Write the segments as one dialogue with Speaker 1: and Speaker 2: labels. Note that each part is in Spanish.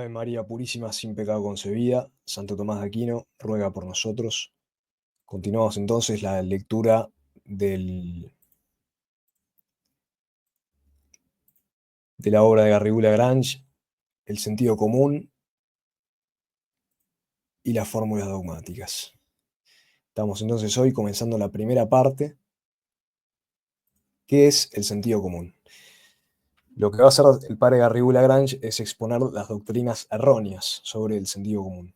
Speaker 1: Ave María Purísima, sin pecado concebida, Santo Tomás de Aquino, ruega por nosotros. Continuamos entonces la lectura de la obra de Garrigou-Lagrange, el sentido común y las fórmulas dogmáticas. Estamos entonces hoy comenzando la primera parte, que es el sentido común. Lo que va a hacer el padre Garrigou-Lagrange es exponer las doctrinas erróneas sobre el sentido común,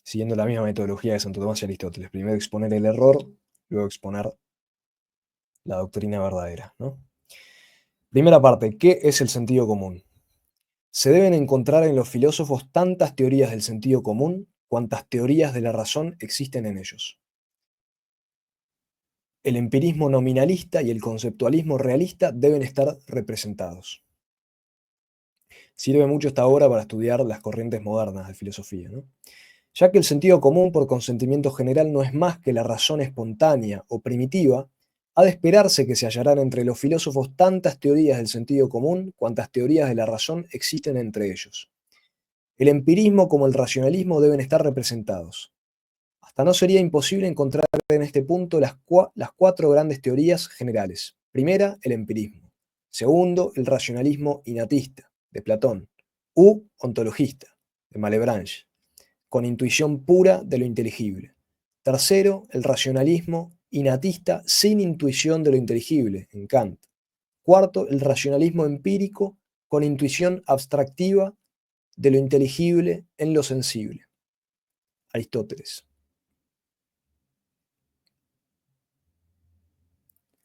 Speaker 1: siguiendo la misma metodología de Santo Tomás y Aristóteles. Primero exponer el error, luego exponer la doctrina verdadera, ¿no? Primera parte, ¿qué es el sentido común? Se deben encontrar en los filósofos tantas teorías del sentido común cuantas teorías de la razón existen en ellos. El empirismo nominalista y el conceptualismo realista deben estar representados. Sirve mucho esta obra para estudiar las corrientes modernas de filosofía, ¿no? Ya que el sentido común por consentimiento general no es más que la razón espontánea o primitiva, ha de esperarse que se hallarán entre los filósofos tantas teorías del sentido común cuantas teorías de la razón existen entre ellos. El empirismo como el racionalismo deben estar representados. Hasta no sería imposible encontrar en este punto las cuatro grandes teorías generales. Primera, el empirismo. Segundo, el racionalismo innatista, de Platón, u ontologista, de Malebranche, con intuición pura de lo inteligible. Tercero, el racionalismo innatista sin intuición de lo inteligible, en Kant. Cuarto, el racionalismo empírico con intuición abstractiva de lo inteligible en lo sensible. Aristóteles.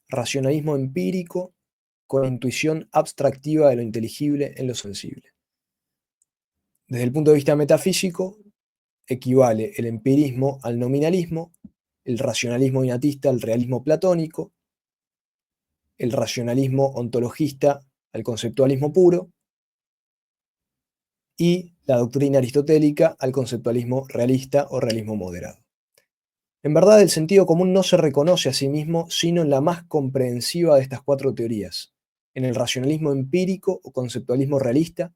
Speaker 1: Racionalismo empírico con intuición abstractiva de lo inteligible en lo sensible. Desde el punto de vista metafísico, equivale el empirismo al nominalismo, el racionalismo innatista al realismo platónico, el racionalismo ontologista al conceptualismo puro y la doctrina aristotélica al conceptualismo realista o realismo moderado. En verdad, el sentido común no se reconoce a sí mismo sino en la más comprensiva de estas cuatro teorías, en el racionalismo empírico o conceptualismo realista,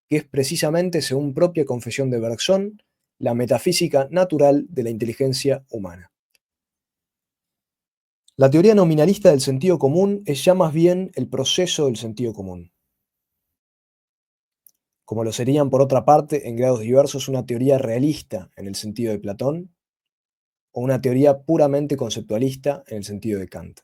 Speaker 1: que es precisamente, según propia confesión de Bergson, la metafísica natural de la inteligencia humana. La teoría nominalista del sentido común es ya más bien el proceso del sentido común, como lo serían, por otra parte, en grados diversos, una teoría realista en el sentido de Platón o una teoría puramente conceptualista en el sentido de Kant.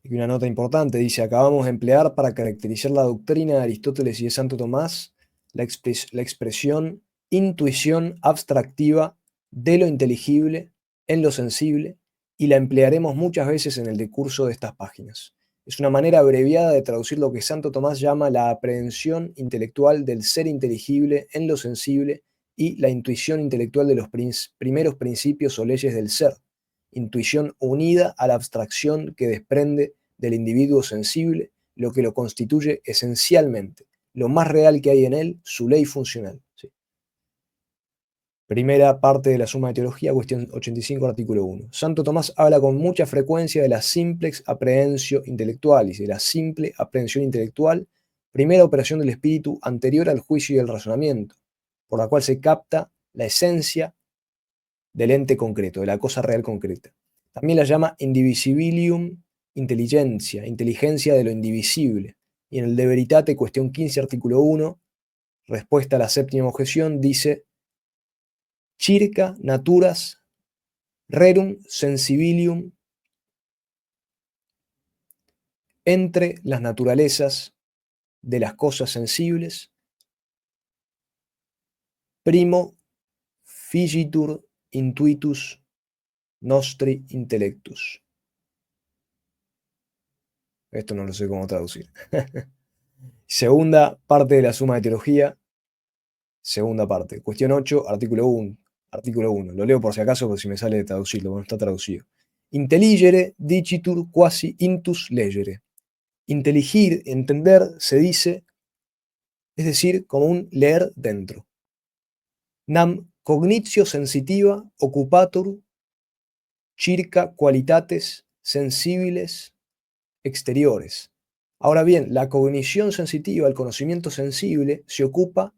Speaker 1: Y una nota importante dice: acabamos de emplear para caracterizar la doctrina de Aristóteles y de Santo Tomás la expresión intuición abstractiva de lo inteligible en lo sensible, y la emplearemos muchas veces en el decurso de estas páginas. Es una manera abreviada de traducir lo que Santo Tomás llama la aprehensión intelectual del ser inteligible en lo sensible y la intuición intelectual de los primeros principios o leyes del ser, intuición unida a la abstracción que desprende del individuo sensible lo que lo constituye esencialmente, lo más real que hay en él, su ley funcional. ¿Sí? Primera parte de la Suma de Teología, cuestión 85, artículo 1. Santo Tomás habla con mucha frecuencia de la simplex apprehensió intellectualis, de la simple aprehensión intelectual, primera operación del espíritu anterior al juicio y el razonamiento, por la cual se capta la esencia del ente concreto, de la cosa real concreta. También la llama indivisibilium intelligencia, inteligencia de lo indivisible. Y en el De Veritate, cuestión 15, artículo 1, respuesta a la séptima objeción, dice: circa naturas rerum sensibilium, entre las naturalezas de las cosas sensibles, primo figitur intuitus nostri intellectus. Esto no lo sé cómo traducir. Segunda parte de la Suma de Teología, segunda parte. Cuestión 8, artículo 1. Artículo 1. Lo leo por si acaso, porque si me sale de traducirlo, bueno, está traducido. Intelligere dicitur quasi intus legere. Inteligir, entender, se dice, es decir, como un leer dentro. Nam cognitio sensitiva occupatur circa qualitates sensibles exteriores. Ahora bien, la cognición sensitiva, el conocimiento sensible, se ocupa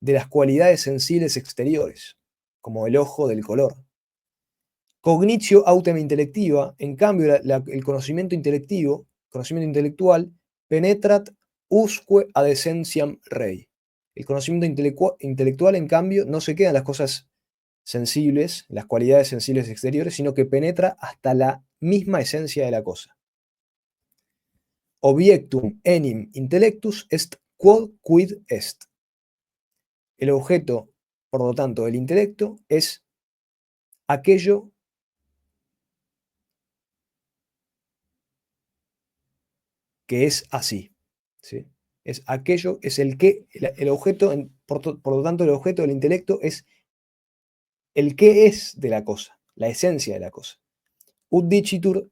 Speaker 1: de las cualidades sensibles exteriores, como el ojo del color. Cognitio autem intellectiva, en cambio, el conocimiento intelectivo, conocimiento intelectual, penetrat usque ad essentiam rei. El conocimiento intelectual, en cambio, no se queda en las cosas sensibles, las cualidades sensibles exteriores, sino que penetra hasta la misma esencia de la cosa. Objectum enim intellectus est quod quid est. El objeto, por lo tanto, del intelecto es aquello que es así. ¿Sí? Es aquello, es el que, el objeto, por lo tanto, el objeto del intelecto es el que es de la cosa, la esencia de la cosa. Ut dicitur,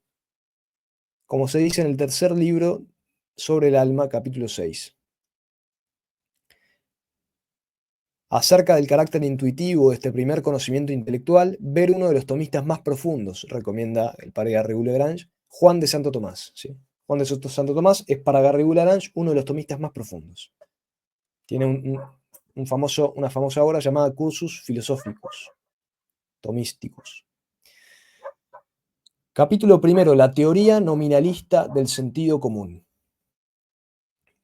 Speaker 1: como se dice en el tercer libro sobre el alma, capítulo 6. Acerca del carácter intuitivo de este primer conocimiento intelectual, ver uno de los tomistas más profundos, recomienda el padre Garrigou-Lagrange, Juan de Santo Tomás. ¿Sí? Juan de Santo Tomás es para Garrigou-Lagrange uno de los tomistas más profundos. Tiene una famosa obra llamada Cursus Filosóficos, tomísticos. Capítulo primero, la teoría nominalista del sentido común.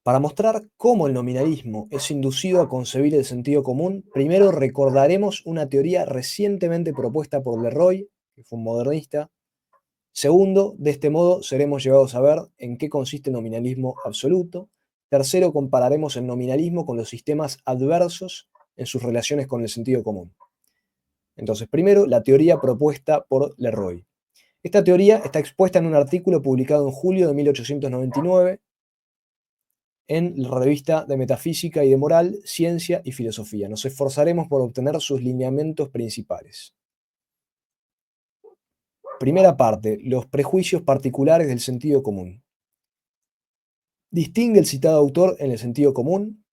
Speaker 1: Para mostrar cómo el nominalismo es inducido a concebir el sentido común, primero recordaremos una teoría recientemente propuesta por Leroy, que fue un modernista. Segundo, de este modo seremos llevados a ver en qué consiste el nominalismo absoluto. Tercero, compararemos el nominalismo con los sistemas adversos en sus relaciones con el sentido común. Entonces, primero, la teoría propuesta por Leroy. Esta teoría está expuesta en un artículo publicado en julio de 1899 en la revista de Metafísica y de Moral, Ciencia y Filosofía. Nos esforzaremos por obtener sus lineamientos principales. Primera parte, los prejuicios particulares del sentido común. Distingue el citado autor en el sentido común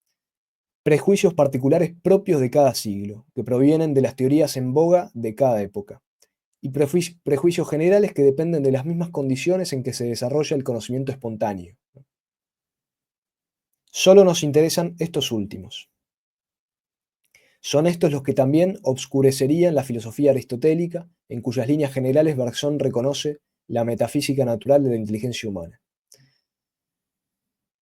Speaker 1: prejuicios particulares propios de cada siglo, que provienen de las teorías en boga de cada época, y prejuicios generales que dependen de las mismas condiciones en que se desarrolla el conocimiento espontáneo. Solo nos interesan estos últimos. Son estos los que también obscurecerían la filosofía aristotélica, en cuyas líneas generales Bergson reconoce la metafísica natural de la inteligencia humana.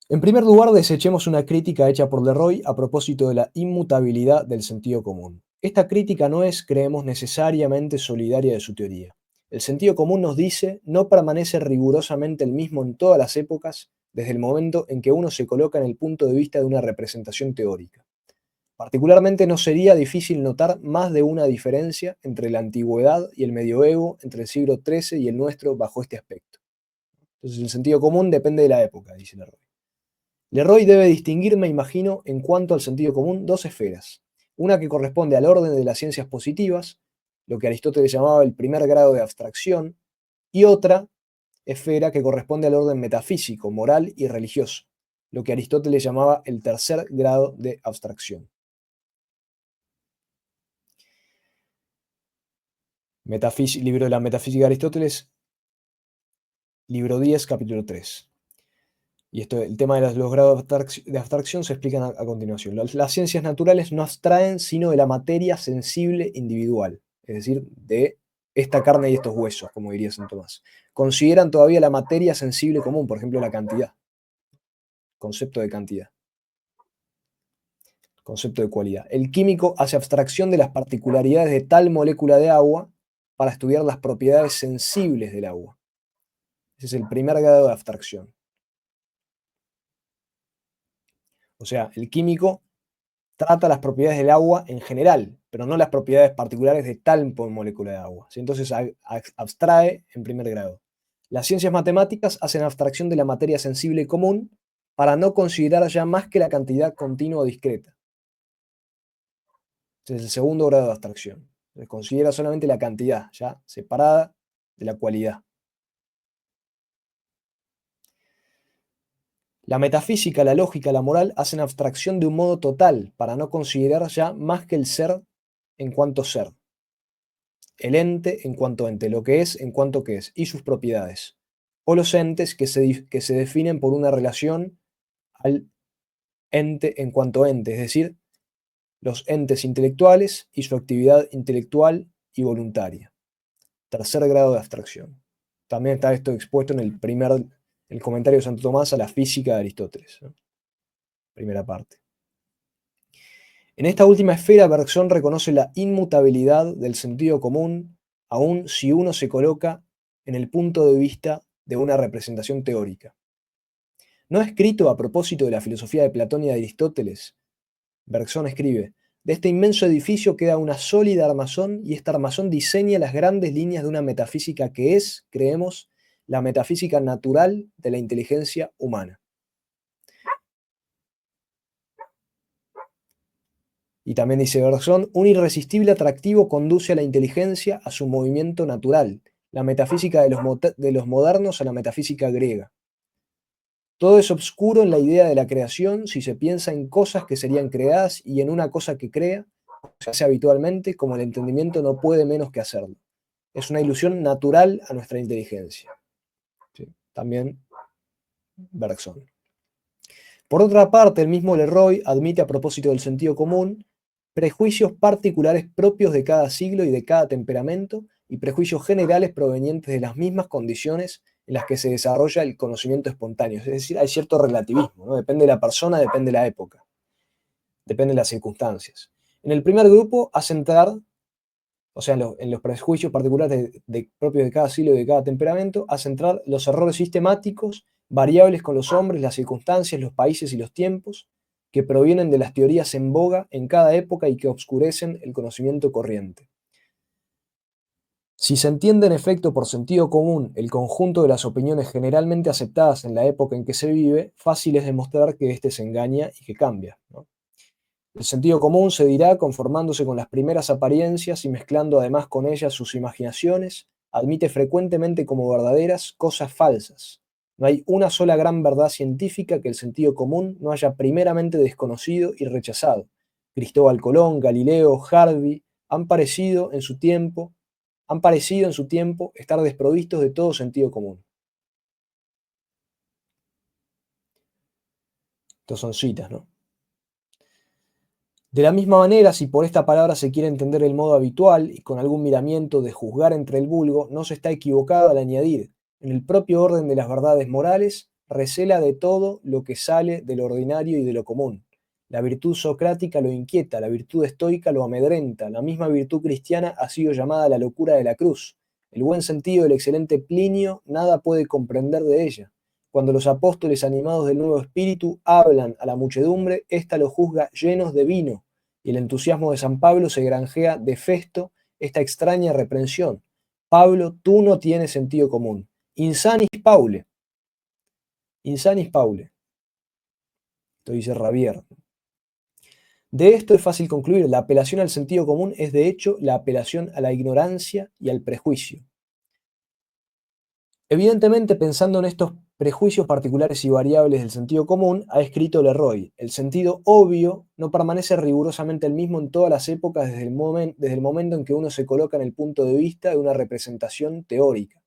Speaker 1: En primer lugar, desechemos una crítica hecha por Leroy a propósito de la inmutabilidad del sentido común. Esta crítica no es, creemos, necesariamente solidaria de su teoría. El sentido común, nos dice, no permanece rigurosamente el mismo en todas las épocas desde el momento en que uno se coloca en el punto de vista de una representación teórica. Particularmente no sería difícil notar más de una diferencia entre la antigüedad y el medioevo, entre el siglo XIII y el nuestro, bajo este aspecto. Entonces, el sentido común depende de la época, dice Leroy. Leroy debe distinguir, me imagino, en cuanto al sentido común, dos esferas. Una que corresponde al orden de las ciencias positivas, lo que Aristóteles llamaba el primer grado de abstracción, y otra esfera que corresponde al orden metafísico, moral y religioso, lo que Aristóteles llamaba el tercer grado de abstracción. Libro de la Metafísica de Aristóteles, libro 10, capítulo 3. Y esto, el tema de los grados de abstracción se explican a continuación. Las ciencias naturales no abstraen sino de la materia sensible individual, es decir, de esta carne y estos huesos, como diría Santo Tomás. Consideran todavía la materia sensible común, por ejemplo, la cantidad, concepto de cantidad, concepto de cualidad. El químico hace abstracción de las particularidades de tal molécula de agua para estudiar las propiedades sensibles del agua. Ese es el primer grado de abstracción. O sea, el químico trata las propiedades del agua en general, pero no las propiedades particulares de tal molécula de agua. ¿Sí? Entonces abstrae en primer grado. Las ciencias matemáticas hacen abstracción de la materia sensible común para no considerar ya más que la cantidad continua o discreta. Ese es el segundo grado de abstracción. Se considera solamente la cantidad, ya separada de la cualidad. La metafísica, la lógica, la moral hacen abstracción de un modo total para no considerar ya más que el ser en cuanto ser, el ente en cuanto ente, lo que es en cuanto que es, y sus propiedades, o los entes que se definen por una relación al ente en cuanto ente, es decir, los entes intelectuales y su actividad intelectual y voluntaria. Tercer grado de abstracción. También está esto expuesto en el comentario de Santo Tomás a la física de Aristóteles, ¿no? Primera parte. En esta última esfera, Bergson reconoce la inmutabilidad del sentido común, aun si uno se coloca en el punto de vista de una representación teórica. No escrito a propósito de la filosofía de Platón y de Aristóteles, Bergson escribe: de este inmenso edificio queda una sólida armazón, y esta armazón diseña las grandes líneas de una metafísica que es, creemos, la metafísica natural de la inteligencia humana. Y también dice Bergson: un irresistible atractivo conduce a la inteligencia a su movimiento natural, la metafísica de los modernos a la metafísica griega. Todo es obscuro en la idea de la creación si se piensa en cosas que serían creadas y en una cosa que crea, se hace habitualmente, como el entendimiento no puede menos que hacerlo. Es una ilusión natural a nuestra inteligencia. ¿Sí? También Bergson. Por otra parte, el mismo Leroy admite a propósito del sentido común prejuicios particulares propios de cada siglo y de cada temperamento, y prejuicios generales provenientes de las mismas condiciones en las que se desarrolla el conocimiento espontáneo. Es decir, hay cierto relativismo, ¿no? Depende de la persona, depende de la época, depende de las circunstancias. En el primer grupo, a centrar, o sea, en los prejuicios particulares propios de cada siglo y de cada temperamento, a centrar los errores sistemáticos, variables con los hombres, las circunstancias, los países y los tiempos, que provienen de las teorías en boga en cada época y que obscurecen el conocimiento corriente. Si se entiende en efecto por sentido común el conjunto de las opiniones generalmente aceptadas en la época en que se vive, fácil es demostrar que éste se engaña y que cambia, ¿no? El sentido común se dirá conformándose con las primeras apariencias y mezclando además con ellas sus imaginaciones, admite frecuentemente como verdaderas cosas falsas. No hay una sola gran verdad científica que el sentido común no haya primeramente desconocido y rechazado. Cristóbal Colón, Galileo, Harvey han parecido en su tiempo estar desprovistos de todo sentido común. Estos son citas, ¿no? De la misma manera, si por esta palabra se quiere entender el modo habitual y con algún miramiento de juzgar entre el vulgo, no se está equivocado al añadir: en el propio orden de las verdades morales, recela de todo lo que sale de lo ordinario y de lo común. La virtud socrática lo inquieta, la virtud estoica lo amedrenta, la misma virtud cristiana ha sido llamada la locura de la cruz. El buen sentido del excelente Plinio nada puede comprender de ella. Cuando los apóstoles, animados del nuevo espíritu, hablan a la muchedumbre, ésta los juzga llenos de vino, y el entusiasmo de San Pablo se granjea de Festo esta extraña reprensión: Pablo, tú no tienes sentido común. Insanis Paule. Insanis Paule. Esto dice Rabier. De esto es fácil concluir: la apelación al sentido común es de hecho la apelación a la ignorancia y al prejuicio. Evidentemente, pensando en estos prejuicios particulares y variables del sentido común, ha escrito Leroy: el sentido obvio no permanece rigurosamente el mismo en todas las épocas desde el momento en que uno se coloca en el punto de vista de una representación teórica.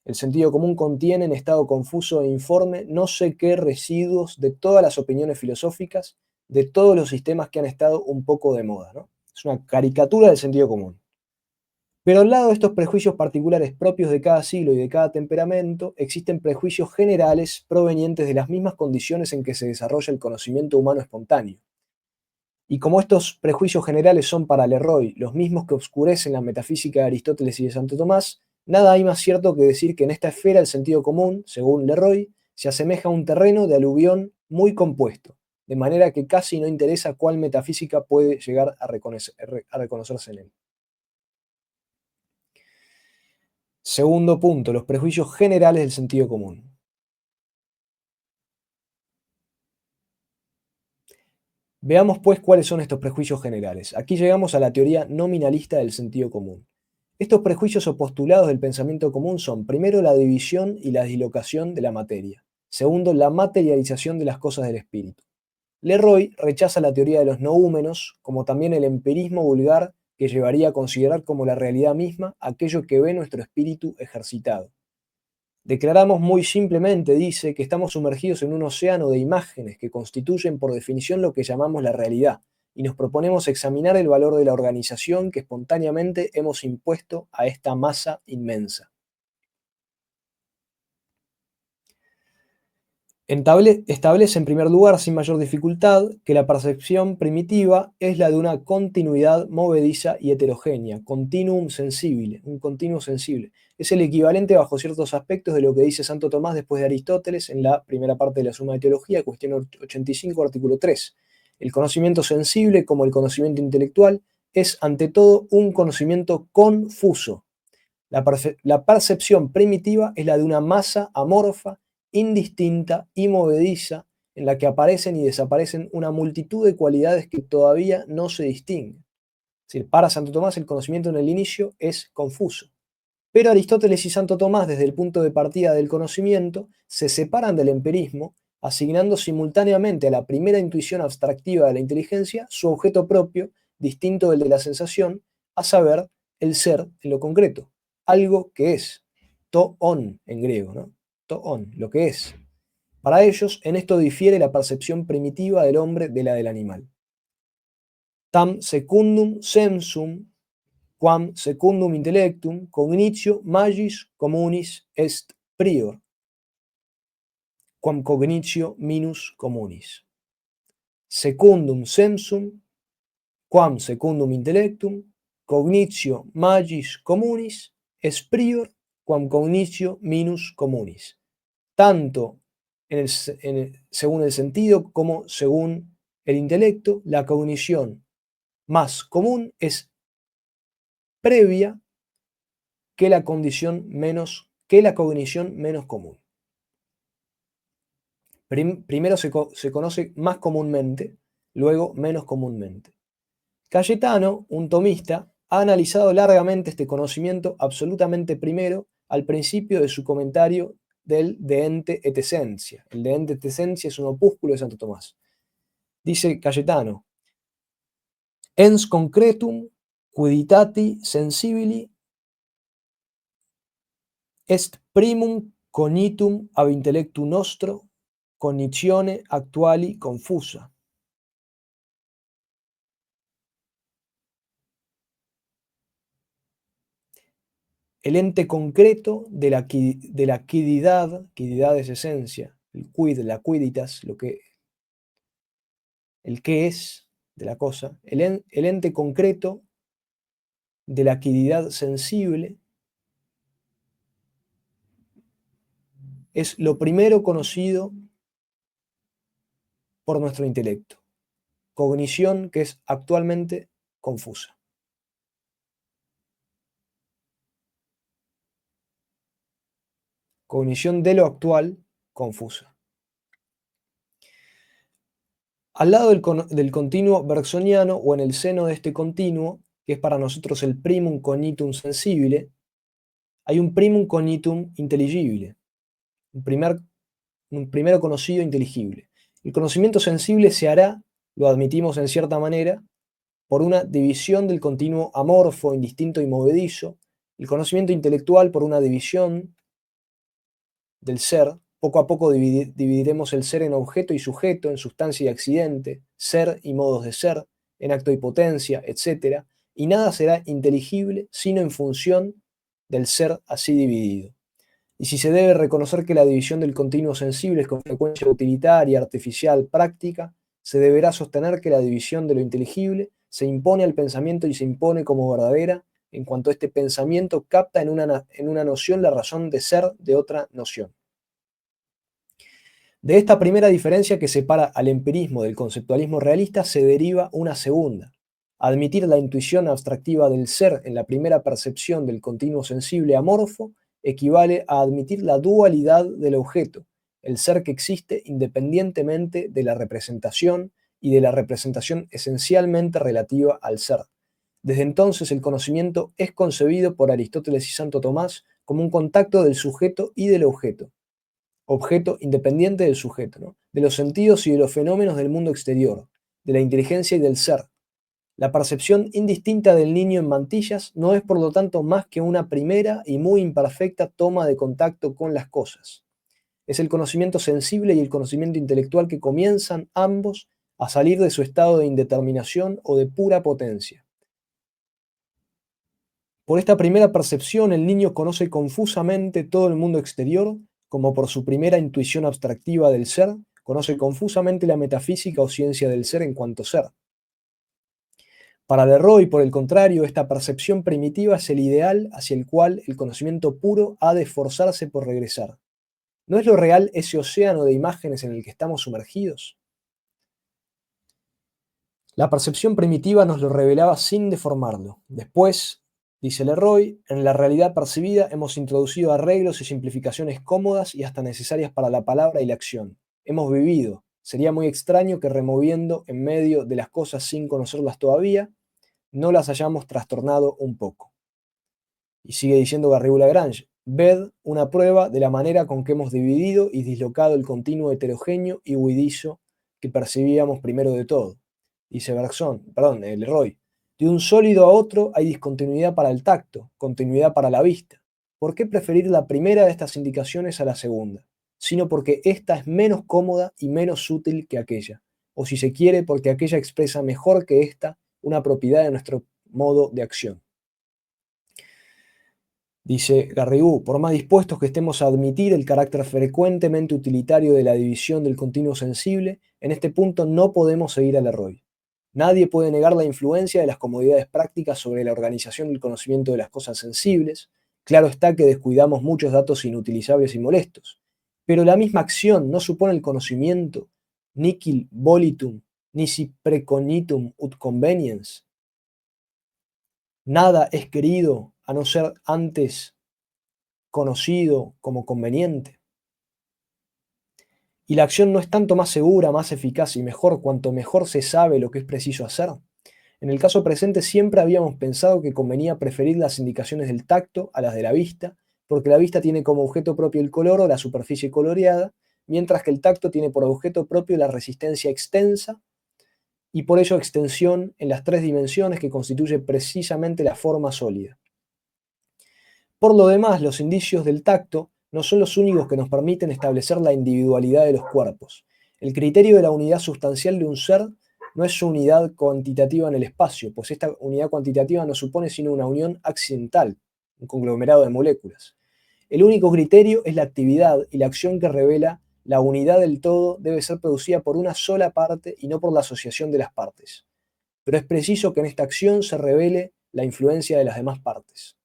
Speaker 1: El sentido común contiene, en estado confuso e informe, no sé qué residuos de todas las opiniones filosóficas, de todos los sistemas que han estado un poco de moda, ¿no? Es una caricatura del sentido común. Pero al lado de estos prejuicios particulares propios de cada siglo y de cada temperamento, existen prejuicios generales provenientes de las mismas condiciones en que se desarrolla el conocimiento humano espontáneo. Y como estos prejuicios generales son para Leroy los mismos que oscurecen la metafísica de Aristóteles y de Santo Tomás, nada hay más cierto que decir que en esta esfera el sentido común, según Leroy, se asemeja a un terreno de aluvión muy compuesto, de manera que casi no interesa cuál metafísica puede llegar a reconocerse en él. Segundo punto: los prejuicios generales del sentido común. Veamos pues cuáles son estos prejuicios generales. Aquí llegamos a la teoría nominalista del sentido común. Estos prejuicios o postulados del pensamiento común son: primero, la división y la dislocación de la materia; segundo, la materialización de las cosas del espíritu. Leroy rechaza la teoría de los noúmenos, como también el empirismo vulgar que llevaría a considerar como la realidad misma aquello que ve nuestro espíritu ejercitado. Declaramos muy simplemente, dice, que estamos sumergidos en un océano de imágenes que constituyen por definición lo que llamamos la realidad, y nos proponemos examinar el valor de la organización que espontáneamente hemos impuesto a esta masa inmensa. Establece en primer lugar, sin mayor dificultad, que la percepción primitiva es la de una continuidad movediza y heterogénea, continuum sensible, un continuo sensible. Es el equivalente bajo ciertos aspectos de lo que dice Santo Tomás después de Aristóteles en la primera parte de la Suma de Teología, cuestión 85, artículo 3. El conocimiento sensible, como el conocimiento intelectual, es ante todo un conocimiento confuso. La percepción primitiva es la de una masa amorfa, indistinta y movediza, en la que aparecen y desaparecen una multitud de cualidades que todavía no se distinguen. Es decir, para Santo Tomás el conocimiento en el inicio es confuso. Pero Aristóteles y Santo Tomás, desde el punto de partida del conocimiento, se separan del empirismo, asignando simultáneamente a la primera intuición abstractiva de la inteligencia su objeto propio, distinto del de la sensación, a saber, el ser en lo concreto, algo que es, to-on en griego, ¿no? To-on, lo que es. Para ellos, en esto difiere la percepción primitiva del hombre de la del animal. Tam secundum sensum quam secundum intellectum cognitio magis communis est prior, quam cognitio minus communis. Secundum sensum quam secundum intellectum cognitio magis communis est prior, quam cognitio minus communis. Tanto según el sentido como según el intelecto, la cognición más común es previa que la cognición menos común. Primero se conoce más comúnmente, luego menos comúnmente. Cayetano, un tomista, ha analizado largamente este conocimiento absolutamente primero al principio de su comentario del De Ente et Essentia. El De Ente et Essentia es un opúsculo de Santo Tomás. Dice Cayetano: ens concretum quiditati sensibili est primum cognitum ab intellectu nostro cognitione actuali confusa. El ente concreto de la quididad es esencia, el quid, la quiditas, el qué es de la cosa, el ente concreto de la quididad sensible es lo primero conocido por nuestro intelecto, cognición que es actualmente confusa. Cognición de lo actual confusa. Al lado del continuo bergsoniano, o en el seno de este continuo, que es para nosotros el primum cognitum sensibile, hay un primum cognitum intelligible, un primero conocido inteligible. El conocimiento sensible se hará, lo admitimos en cierta manera, por una división del continuo amorfo, indistinto y movedizo, el conocimiento intelectual por una división del ser. Poco a poco dividiremos el ser en objeto y sujeto, en sustancia y accidente, ser y modos de ser, en acto y potencia, etc. Y nada será inteligible sino en función del ser así dividido. Y si se debe reconocer que la división del continuo sensible es con frecuencia utilitaria, artificial, práctica, se deberá sostener que la división de lo inteligible se impone al pensamiento y se impone como verdadera en cuanto este pensamiento capta en una noción la razón de ser de otra noción. De esta primera diferencia que separa al empirismo del conceptualismo realista se deriva una segunda. Admitir la intuición abstractiva del ser en la primera percepción del continuo sensible amorfo equivale a admitir la dualidad del objeto, el ser que existe independientemente de la representación y de la representación esencialmente relativa al ser. Desde entonces el conocimiento es concebido por Aristóteles y Santo Tomás como un contacto del sujeto y del objeto independiente del sujeto, ¿no? De los sentidos y de los fenómenos del mundo exterior, de la inteligencia y del ser. La percepción indistinta del niño en mantillas no es por lo tanto más que una primera y muy imperfecta toma de contacto con las cosas. Es el conocimiento sensible y el conocimiento intelectual que comienzan ambos a salir de su estado de indeterminación o de pura potencia. Por esta primera percepción, el niño conoce confusamente todo el mundo exterior, como por su primera intuición abstractiva del ser, conoce confusamente la metafísica o ciencia del ser en cuanto ser. Para Leroy, por el contrario, esta percepción primitiva es el ideal hacia el cual el conocimiento puro ha de esforzarse por regresar. ¿No es lo real ese océano de imágenes en el que estamos sumergidos? La percepción primitiva nos lo revelaba sin deformarlo. Después, dice Leroy, en la realidad percibida hemos introducido arreglos y simplificaciones cómodas y hasta necesarias para la palabra y la acción. Hemos vivido. Sería muy extraño que removiendo en medio de las cosas sin conocerlas todavía, no las hayamos trastornado un poco. Y sigue diciendo Garrigou Lagrange, ved una prueba de la manera con que hemos dividido y dislocado el continuo heterogéneo y huidizo que percibíamos primero de todo. Dice Leroy, de un sólido a otro hay discontinuidad para el tacto, continuidad para la vista. ¿Por qué preferir la primera de estas indicaciones a la segunda? Sino porque ésta es menos cómoda y menos útil que aquella, o si se quiere, porque aquella expresa mejor que ésta una propiedad de nuestro modo de acción. Dice Garrigou, por más dispuestos que estemos a admitir el carácter frecuentemente utilitario de la división del continuo sensible, en este punto no podemos seguir a Leroy. Nadie puede negar la influencia de las comodidades prácticas sobre la organización del conocimiento de las cosas sensibles. Claro está que descuidamos muchos datos inutilizables y molestos, pero la misma acción no supone el conocimiento, nihil volitum, nisi precognitum ut conveniens. Nada es querido a no ser antes conocido como conveniente. Y la acción no es tanto más segura, más eficaz y mejor cuanto mejor se sabe lo que es preciso hacer. En el caso presente siempre habíamos pensado que convenía preferir las indicaciones del tacto a las de la vista, porque la vista tiene como objeto propio el color o la superficie coloreada, mientras que el tacto tiene por objeto propio la resistencia extensa y por ello extensión en las tres dimensiones que constituye precisamente la forma sólida. Por lo demás, los indicios del tacto no son los únicos que nos permiten establecer la individualidad de los cuerpos. El criterio de la unidad sustancial de un ser no es su unidad cuantitativa en el espacio, pues esta unidad cuantitativa no supone sino una unión accidental, un conglomerado de moléculas. El único criterio es la actividad y la acción que revela la unidad del todo debe ser producida por una sola parte y no por la asociación de las partes. Pero es preciso que en esta acción se revele la influencia de las demás partes.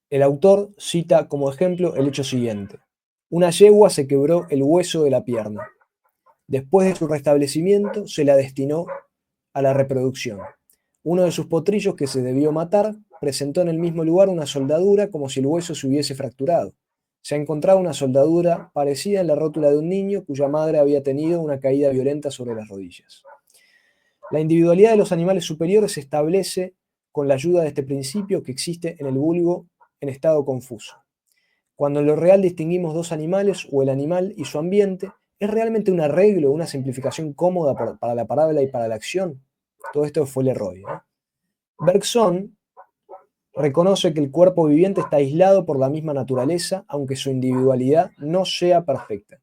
Speaker 1: El autor cita como ejemplo el hecho siguiente. Una yegua se quebró el hueso de la pierna. Después de su restablecimiento se la destinó a la reproducción. Uno de sus potrillos que se debió matar presentó en el mismo lugar una soldadura como si el hueso se hubiese fracturado. Se ha encontrado una soldadura parecida en la rótula de un niño cuya madre había tenido una caída violenta sobre las rodillas. La individualidad de los animales superiores se establece con la ayuda de este principio que existe en el vulgo en estado confuso. Cuando en lo real distinguimos dos animales o el animal y su ambiente, ¿es realmente un arreglo, una simplificación cómoda para la parábola y para la acción? Todo esto fue Leroy. Bergson reconoce que el cuerpo viviente está aislado por la misma naturaleza, aunque su individualidad no sea perfecta.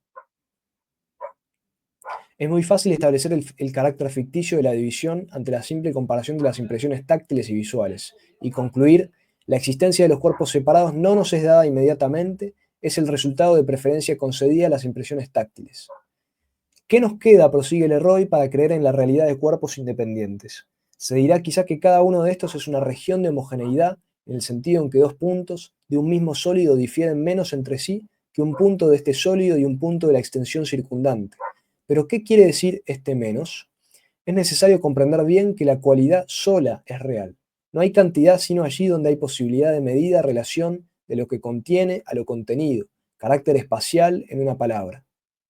Speaker 1: Es muy fácil establecer el carácter ficticio de la división ante la simple comparación de las impresiones táctiles y visuales, y concluir, la existencia de los cuerpos separados no nos es dada inmediatamente, es el resultado de preferencia concedida a las impresiones táctiles. ¿Qué nos queda, prosigue Leroy, para creer en la realidad de cuerpos independientes? Se dirá quizá que cada uno de estos es una región de homogeneidad, en el sentido en que dos puntos de un mismo sólido difieren menos entre sí que un punto de este sólido y un punto de la extensión circundante. ¿Pero qué quiere decir este menos? Es necesario comprender bien que la cualidad sola es real. No hay cantidad sino allí donde hay posibilidad de medida, relación de lo que contiene a lo contenido, carácter espacial en una palabra.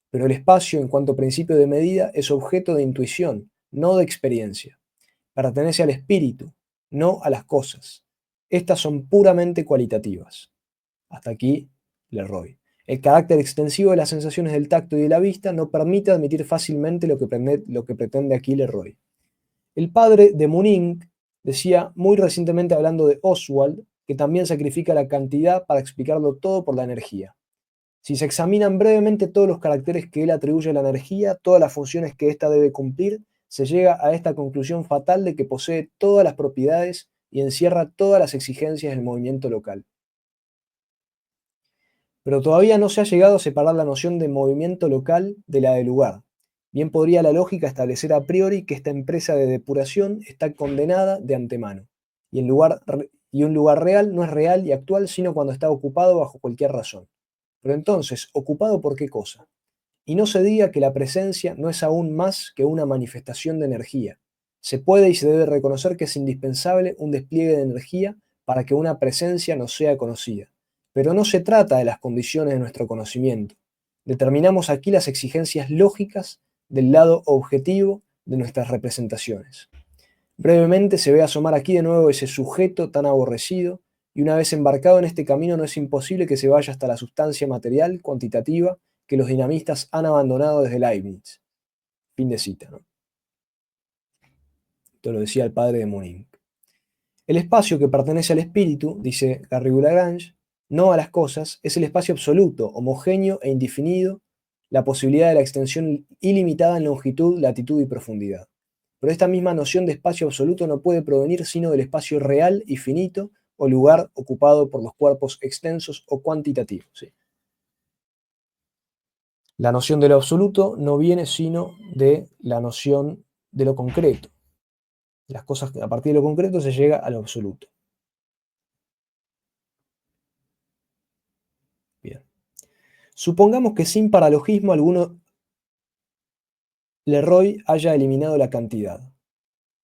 Speaker 1: Pero el espacio, en cuanto principio de medida, es objeto de intuición, no de experiencia. Pertenece al espíritu, no a las cosas. Estas son puramente cualitativas. Hasta aquí, Leroy. El carácter extensivo de las sensaciones del tacto y de la vista no permite admitir fácilmente lo que pretende aquí Leroy. El padre de Munink decía muy recientemente hablando de Oswald que también sacrifica la cantidad para explicarlo todo por la energía. Si se examinan brevemente todos los caracteres que él atribuye a la energía, todas las funciones que ésta debe cumplir, se llega a esta conclusión fatal de que posee todas las propiedades y encierra todas las exigencias del movimiento local. Pero todavía no se ha llegado a separar la noción de movimiento local de la de lugar. Bien podría la lógica establecer a priori que esta empresa de depuración está condenada de antemano, y un lugar real no es real y actual sino cuando está ocupado bajo cualquier razón. Pero entonces, ¿ocupado por qué cosa? Y no se diga que la presencia no es aún más que una manifestación de energía. Se puede y se debe reconocer que es indispensable un despliegue de energía para que una presencia nos sea conocida. Pero no se trata de las condiciones de nuestro conocimiento. Determinamos aquí las exigencias lógicas del lado objetivo de nuestras representaciones. Brevemente se ve asomar aquí de nuevo ese sujeto tan aborrecido, y una vez embarcado en este camino no es imposible que se vaya hasta la sustancia material, cuantitativa, que los dinamistas han abandonado desde Leibniz. Fin de cita, ¿no? Esto lo decía el padre de Monink. El espacio que pertenece al espíritu, dice Garrigou-Lagrange, no a las cosas, es el espacio absoluto, homogéneo e indefinido, la posibilidad de la extensión ilimitada en longitud, latitud y profundidad. Pero esta misma noción de espacio absoluto no puede provenir sino del espacio real y finito o lugar ocupado por los cuerpos extensos o cuantitativos. ¿Sí? La noción de lo absoluto no viene sino de la noción de lo concreto. Las cosas, a partir de lo concreto se llega a lo absoluto. Bien. Supongamos que sin paralogismo alguno Leroy haya eliminado la cantidad.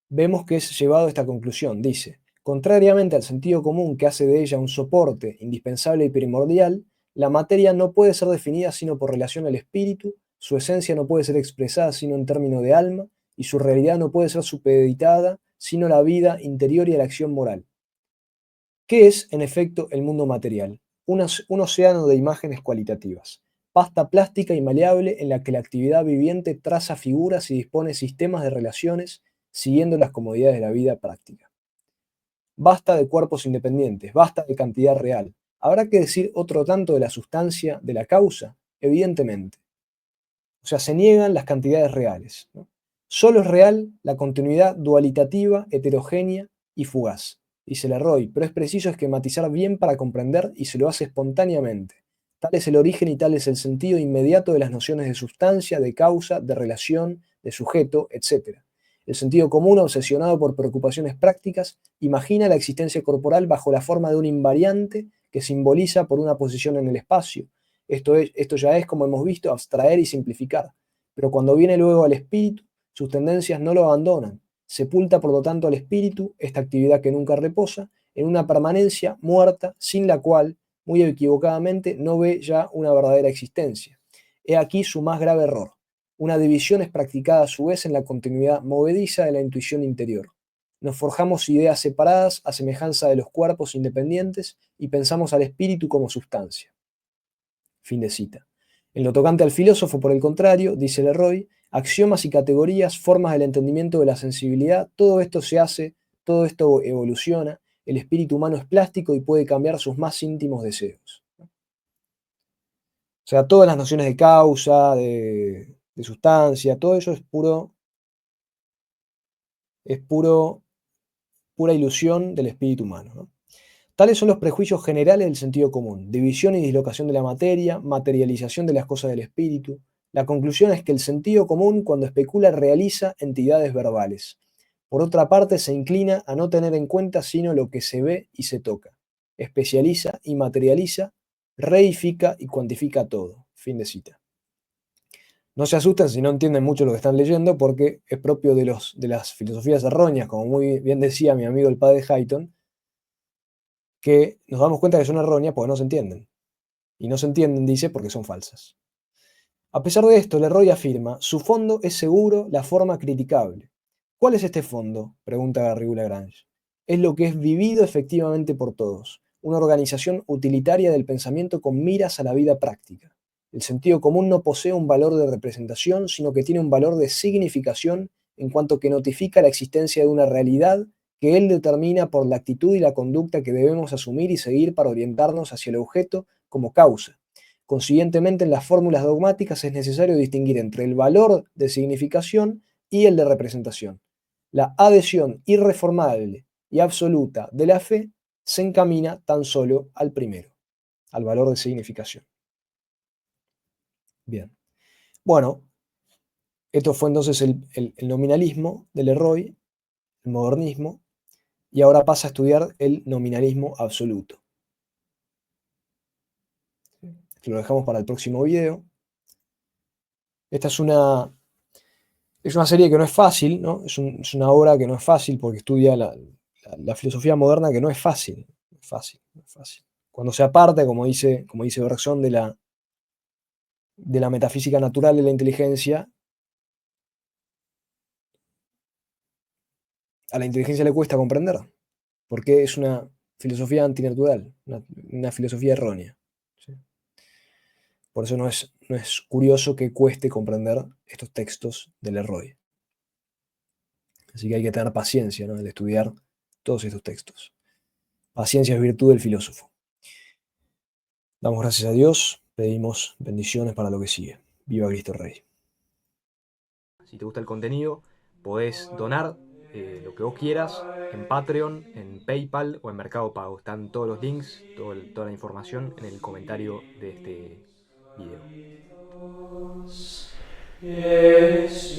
Speaker 1: Vemos que es llevado a esta conclusión. Dice, contrariamente al sentido común que hace de ella un soporte indispensable y primordial, la materia no puede ser definida sino por relación al espíritu, su esencia no puede ser expresada sino en términos de alma, y su realidad no puede ser supeditada sino a la vida interior y a la acción moral. ¿Qué es, en efecto, el mundo material? Un océano de imágenes cualitativas, pasta plástica y maleable en la que la actividad viviente traza figuras y dispone sistemas de relaciones siguiendo las comodidades de la vida práctica. Basta de cuerpos independientes, basta de cantidad real. ¿Habrá que decir otro tanto de la sustancia, de la causa? Evidentemente. O sea, se niegan las cantidades reales, ¿no? Solo es real la continuidad dualitativa, heterogénea y fugaz, dice Leroy, pero es preciso esquematizar bien para comprender y se lo hace espontáneamente. Tal es el origen y tal es el sentido inmediato de las nociones de sustancia, de causa, de relación, de sujeto, etc. El sentido común, obsesionado por preocupaciones prácticas, imagina la existencia corporal bajo la forma de un invariante que simboliza por una posición en el espacio. Esto ya es, como hemos visto, abstraer y simplificar. Pero cuando viene luego al espíritu, sus tendencias no lo abandonan. Sepulta, por lo tanto, al espíritu, esta actividad que nunca reposa, en una permanencia muerta, sin la cual, muy equivocadamente, no ve ya una verdadera existencia. He aquí su más grave error. Una división es practicada a su vez en la continuidad movediza de la intuición interior. Nos forjamos ideas separadas a semejanza de los cuerpos independientes y pensamos al espíritu como sustancia. Fin de cita. En lo tocante al filósofo, por el contrario, dice Leroy, axiomas y categorías, formas del entendimiento de la sensibilidad, todo esto se hace, todo esto evoluciona, el espíritu humano es plástico y puede cambiar sus más íntimos deseos. O sea, todas las nociones de causa, de sustancia, todo eso es pura ilusión del espíritu humano, ¿no? Tales son los prejuicios generales del sentido común, división y dislocación de la materia, materialización de las cosas del espíritu. La conclusión es que el sentido común, cuando especula, realiza entidades verbales. Por otra parte, se inclina a no tener en cuenta sino lo que se ve y se toca. Especializa y materializa, reifica y cuantifica todo. Fin de cita. No se asusten si no entienden mucho lo que están leyendo, porque es propio de las filosofías erróneas, como muy bien decía mi amigo el padre Hayton, que nos damos cuenta que son erróneas porque no se entienden. Y no se entienden, dice, porque son falsas. A pesar de esto, Leroy afirma, su fondo es seguro, la forma criticable. ¿Cuál es este fondo?, pregunta Garrigou-Lagrange. Es lo que es vivido efectivamente por todos. una organización utilitaria del pensamiento con miras a la vida práctica. El sentido común no posee un valor de representación, sino que tiene un valor de significación en cuanto que notifica la existencia de una realidad que él determina por la actitud y la conducta que debemos asumir y seguir para orientarnos hacia el objeto como causa. Consiguientemente, en las fórmulas dogmáticas es necesario distinguir entre el valor de significación y el de representación. La adhesión irreformable y absoluta de la fe se encamina tan solo al primero, al valor de significación. Bien. Bueno, esto fue entonces el nominalismo de Leroy, el modernismo, y ahora pasa a estudiar el nominalismo absoluto. Lo dejamos para el próximo video. Esta es una serie que no es fácil, ¿no? Es una obra que no es fácil porque estudia la filosofía moderna, que no es fácil. No es fácil, no es fácil. Cuando se aparta, como dice Bergson, de la metafísica natural de la inteligencia, a la inteligencia le cuesta comprender, porque es una filosofía antinatural, una filosofía errónea. ¿Sí? Por eso no es curioso que cueste comprender estos textos del Leroy. Así que hay que tener paciencia, ¿no?, al estudiar todos estos textos. Paciencia es virtud del filósofo. Damos gracias a Dios, pedimos bendiciones para lo que sigue. Viva Cristo Rey. Si te gusta el contenido, podés donar lo que vos quieras en Patreon, en PayPal o en Mercado Pago. Están todos los links, toda la información en el comentario de este video.
Speaker 2: Yes,